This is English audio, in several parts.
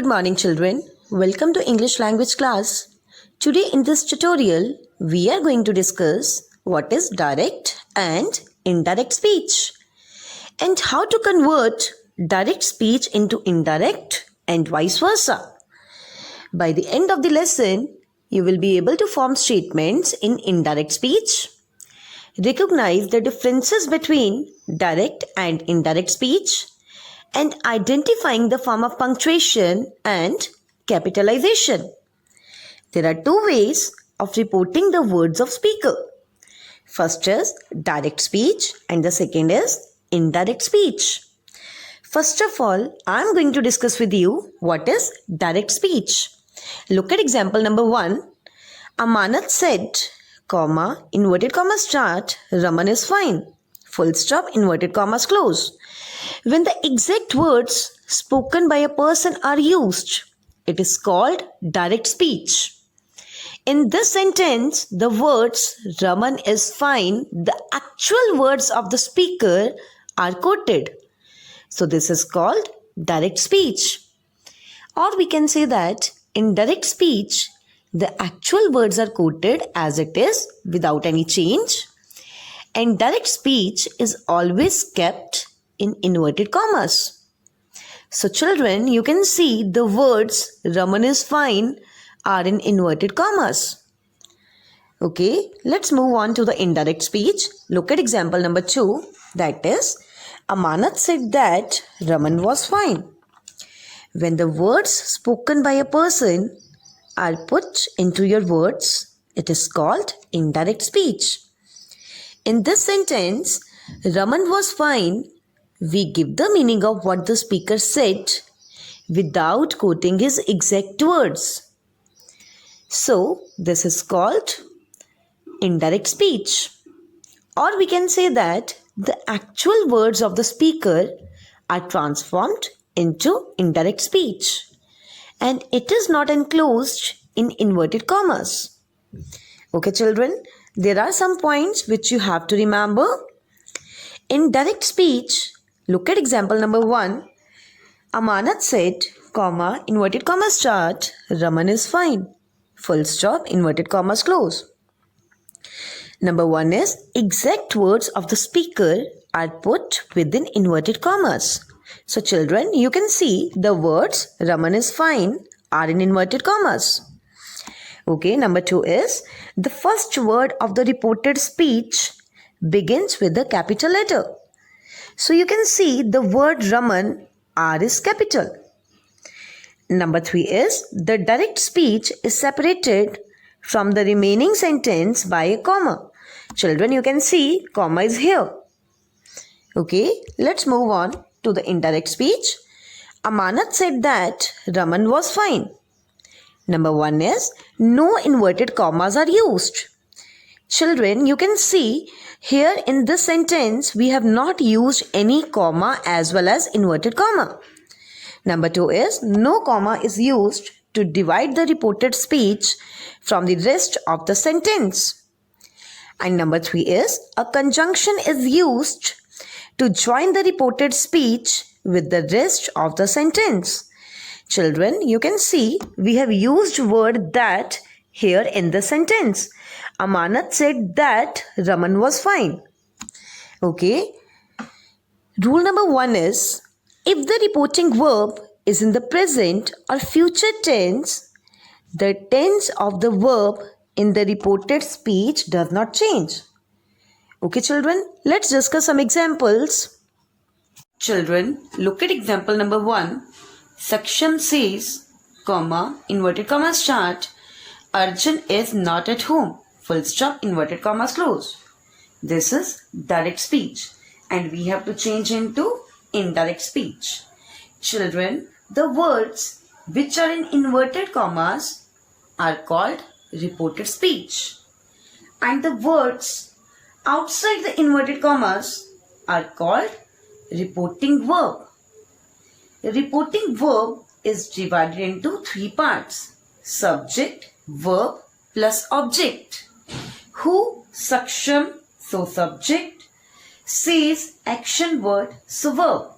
morning children. Welcome to English language class. Today in this tutorial, we are going to discuss what is direct and indirect speech and how to convert direct speech into indirect and vice versa. By the end of the lesson, you will be able to form statements in indirect speech, recognize the differences between direct and indirect speech, and identifying the form of punctuation and capitalization. There are two ways of reporting the words of speaker. First is direct speech and the second is indirect speech. First of all, I am going to discuss with you what is direct speech. Look at example number 1. Amanat said, comma, inverted commas start, Raman is fine. Full stop, inverted commas close. When the exact words spoken by a person are used, it is called direct speech. In this sentence, the words Raman is fine, the actual words of the speaker are quoted. So this is called direct speech. Or we can say that in direct speech, the actual words are quoted as it is without any change. And direct speech is always kept in inverted commas. So children, you can see the words Raman is fine are in inverted commas. Okay, let's move on to the indirect speech. Look at example number 2. That is, Amanat said that Raman was fine. When the words spoken by a person are put into your words, it is called indirect speech. In this sentence, Raman was fine, we give the meaning of what the speaker said without quoting his exact words. So, this is called indirect speech. Or we can say that the actual words of the speaker are transformed into indirect speech and it is not enclosed in inverted commas. Okay, children, there are some points which you have to remember. In direct speech, look at example number 1. Amanat said, comma, inverted commas start, Raman is fine. Full stop, inverted commas close. Number 1 is exact words of the speaker are put within inverted commas. So children, you can see the words Raman is fine are in inverted commas. Okay, number 2 is the first word of the reported speech begins with a capital letter. So you can see the word Raman, R is capital. Number 3 is the direct speech is separated from the remaining sentence by a comma. Children, you can see comma is here. Okay, let's move on to the indirect speech. Amanat said that Raman was fine. Number 1 is no inverted commas are used. Children, you can see here in this sentence we have not used any comma as well as inverted comma. Number 2 is no comma is used to divide the reported speech from the rest of the sentence. And number 3 is a conjunction is used to join the reported speech with the rest of the sentence. Children, you can see we have used word that here in the sentence. Amanat said that Raman was fine. Okay. Rule number 1 is if the reporting verb is in the present or future tense, the tense of the verb in the reported speech does not change. Okay, children, let's discuss some examples. Children, look at example number 1. Saksham says, comma, inverted comma start, Arjun is not at home. Full stop, inverted commas close. This is direct speech and we have to change into indirect speech. Children, the words which are in inverted commas are called reported speech and the words outside the inverted commas are called reporting verb. The reporting verb is divided into 3 parts: subject, verb plus object. Who, Saksham, so subject, says action word, so verb.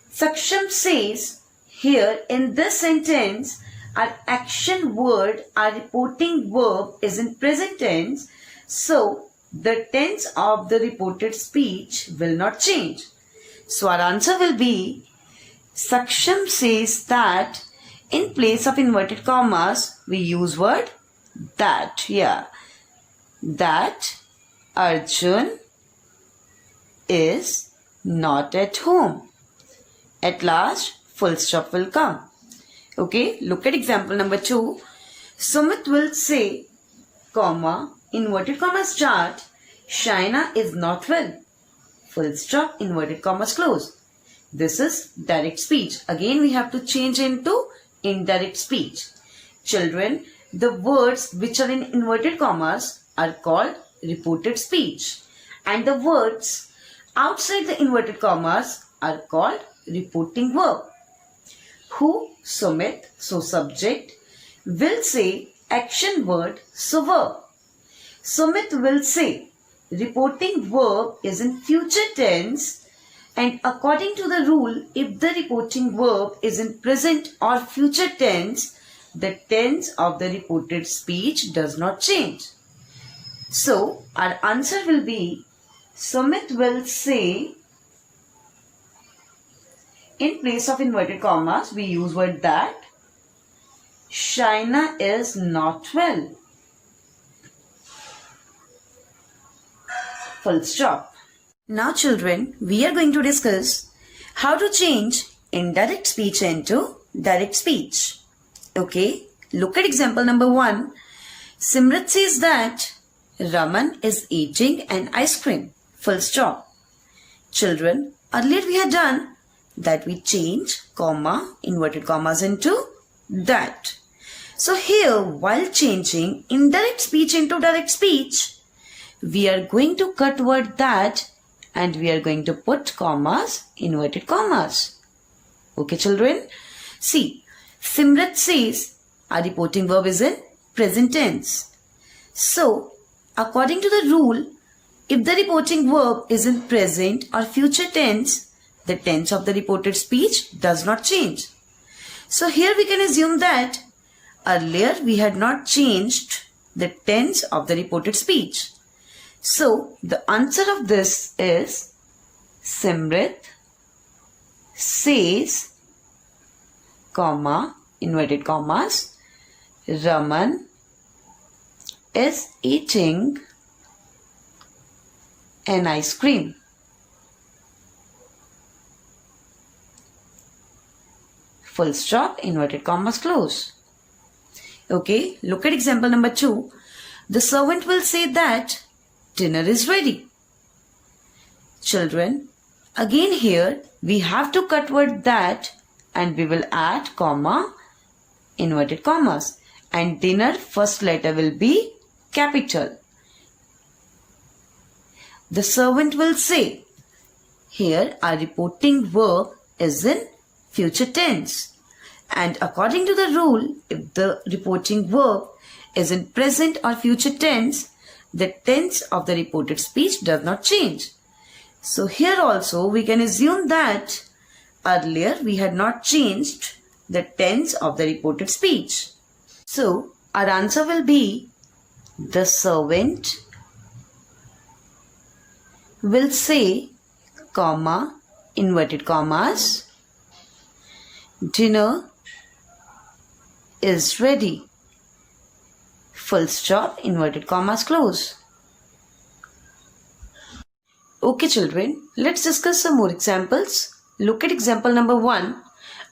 Saksham says here in this sentence, our action word, our reporting verb is in present tense. So, the tense of the reported speech will not change. So, our answer will be, Saksham says that in place of inverted commas, we use word that. Yeah. That Arjun is not at home. At last, full stop will come. Okay, look at example number 2. Sumit will say, comma, inverted commas start, Shaina is not well. Full stop, inverted commas close. This is direct speech. Again, we have to change into indirect speech. Children, the words which are in inverted commas are called reported speech. And the words outside the inverted commas are called reporting verb. Who, Sumit, so subject, will say action word, so verb. Sumit will say reporting verb is in future tense, and according to the rule, if the reporting verb is in present or future tense, the tense of the reported speech does not change. So, our answer will be, Sumit will say, in place of inverted commas, we use word that, Shaina is not well. Full stop. Now children, we are going to discuss how to change indirect speech into direct speech. Okay, look at example number 1. Simrat says that Raman is eating an ice cream. Full stop. Children, earlier we had done that we change comma, inverted commas into that. So here, while changing indirect speech into direct speech, we are going to cut word that and we are going to put commas, inverted commas. Okay children? See, Simrat says our reporting verb is in present tense. So, according to the rule, if the reporting verb is in present or future tense, the tense of the reported speech does not change. So here we can assume that earlier we had not changed the tense of the reported speech. So the answer of this is Simrat says, comma, inverted commas, Raman is eating an ice cream. Full stop, inverted commas close. Okay, look at example number 2. The servant will say that dinner is ready. Children, again here we have to cut word that and we will add comma, inverted commas, and dinner first letter will be capital. The servant will say. Here our reporting verb is in future tense. And according to the rule, if the reporting verb is in present or future tense, the tense of the reported speech does not change. So here also we can assume that earlier we had not changed the tense of the reported speech. So our answer will be the servant will say, comma, inverted commas, dinner is ready. Full stop, inverted commas close. Okay children, let's discuss some more examples. Look at example number 1.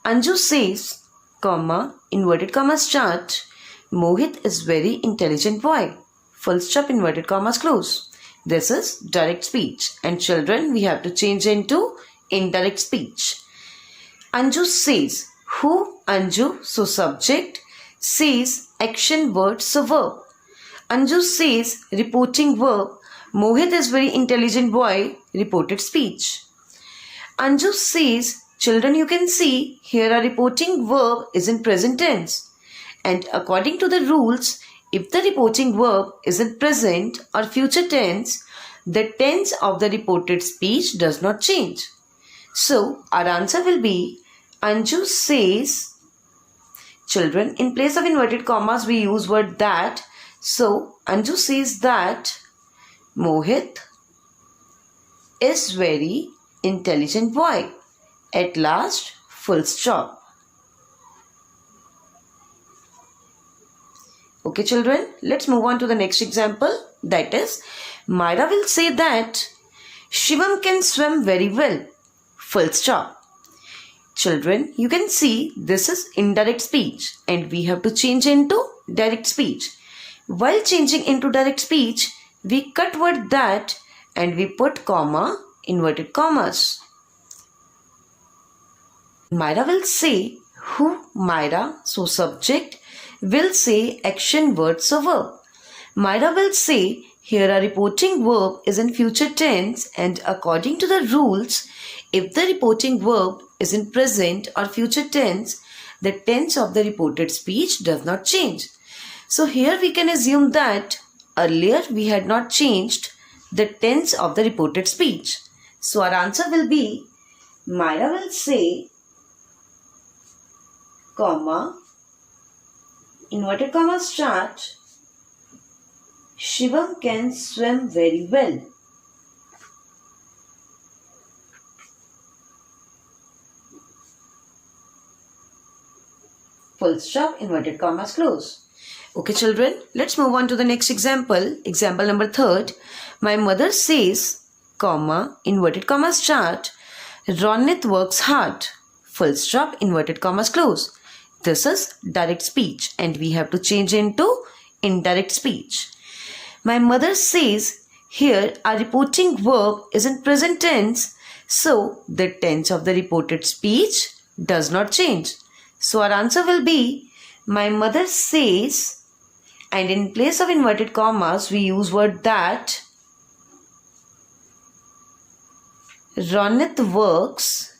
Anju says, comma, inverted commas start, Mohit is very intelligent boy. Full stop, inverted commas close. This is direct speech, and children, we have to change into indirect speech. Anju says, who? Anju, so subject, says action word, so verb. Anju says reporting verb, Mohit is very intelligent boy, reported speech. Anju says, children, you can see here our reporting verb is in present tense. And according to the rules, if the reporting verb is in present or future tense, the tense of the reported speech does not change. So, our answer will be Anju says, children, in place of inverted commas, we use word that. So, Anju says that Mohit is very intelligent boy. At last, full stop. Okay, children, let's move on to the next example. That is, Myra will say that Shivam can swim very well. Full stop. Children, you can see this is indirect speech and we have to change into direct speech. While changing into direct speech, we cut word that and we put comma, inverted commas. Myra will say who. Myra, so subject, will say action word, so verb. Myra will say here a reporting verb is in future tense and according to the rules, if the reporting verb is in present or future tense, the tense of the reported speech does not change. So here we can assume that earlier we had not changed the tense of the reported speech. So our answer will be Myra will say, comma, inverted comma start, Shivam can swim very well. Full stop, inverted commas close. Okay, children, let's move on to the next example. Example number 3. My mother says, comma, inverted commas start, Ronit works hard. Full stop, inverted commas close. This is direct speech and we have to change into indirect speech. My mother says here our reporting verb is in present tense, so the tense of the reported speech does not change. So our answer will be my mother says, and in place of inverted commas we use word that. Ronit works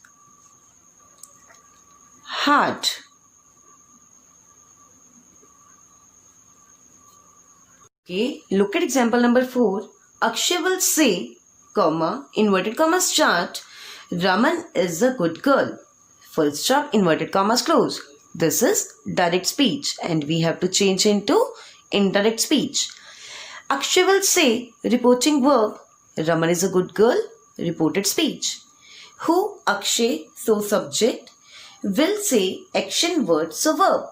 hard. Okay, look at example number 4. Akshay will say, comma, inverted commas start, Raman is a good girl. Full stop, inverted commas close. This is direct speech and we have to change into indirect speech. Akshay will say, reporting verb, Raman is a good girl, reported speech. Who, Akshay, so subject, will say action word, so verb.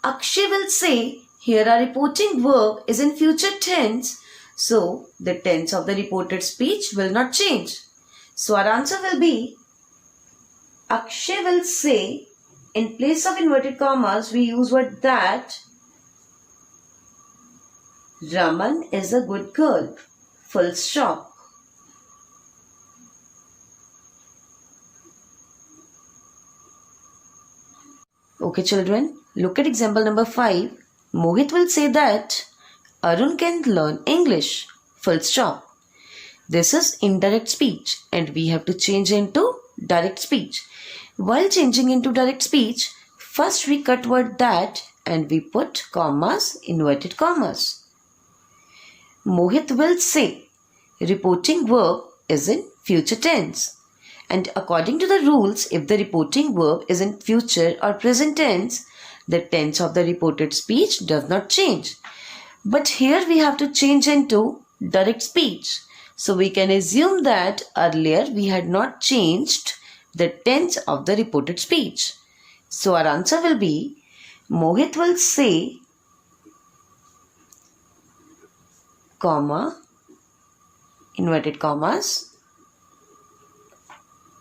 Akshay will say, here our reporting verb is in future tense, so the tense of the reported speech will not change. So our answer will be, Akshay will say, in place of inverted commas we use word that, Raman is a good girl. Full stop. Okay, children, look at example number 5. Mohit will say that Arun can learn English. Full stop. This is indirect speech and we have to change into direct speech. While changing into direct speech, first we cut word that and we put commas, inverted commas. Mohit will say, reporting verb is in future tense. And according to the rules, if the reporting verb is in future or present tense, the tense of the reported speech does not change. But here we have to change into direct speech. So we can assume that earlier we had not changed the tense of the reported speech. So our answer will be, Mohit will say, comma, inverted commas,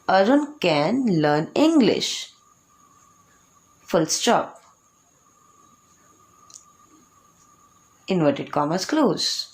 Arun can learn English. Full stop. Inverted commas close.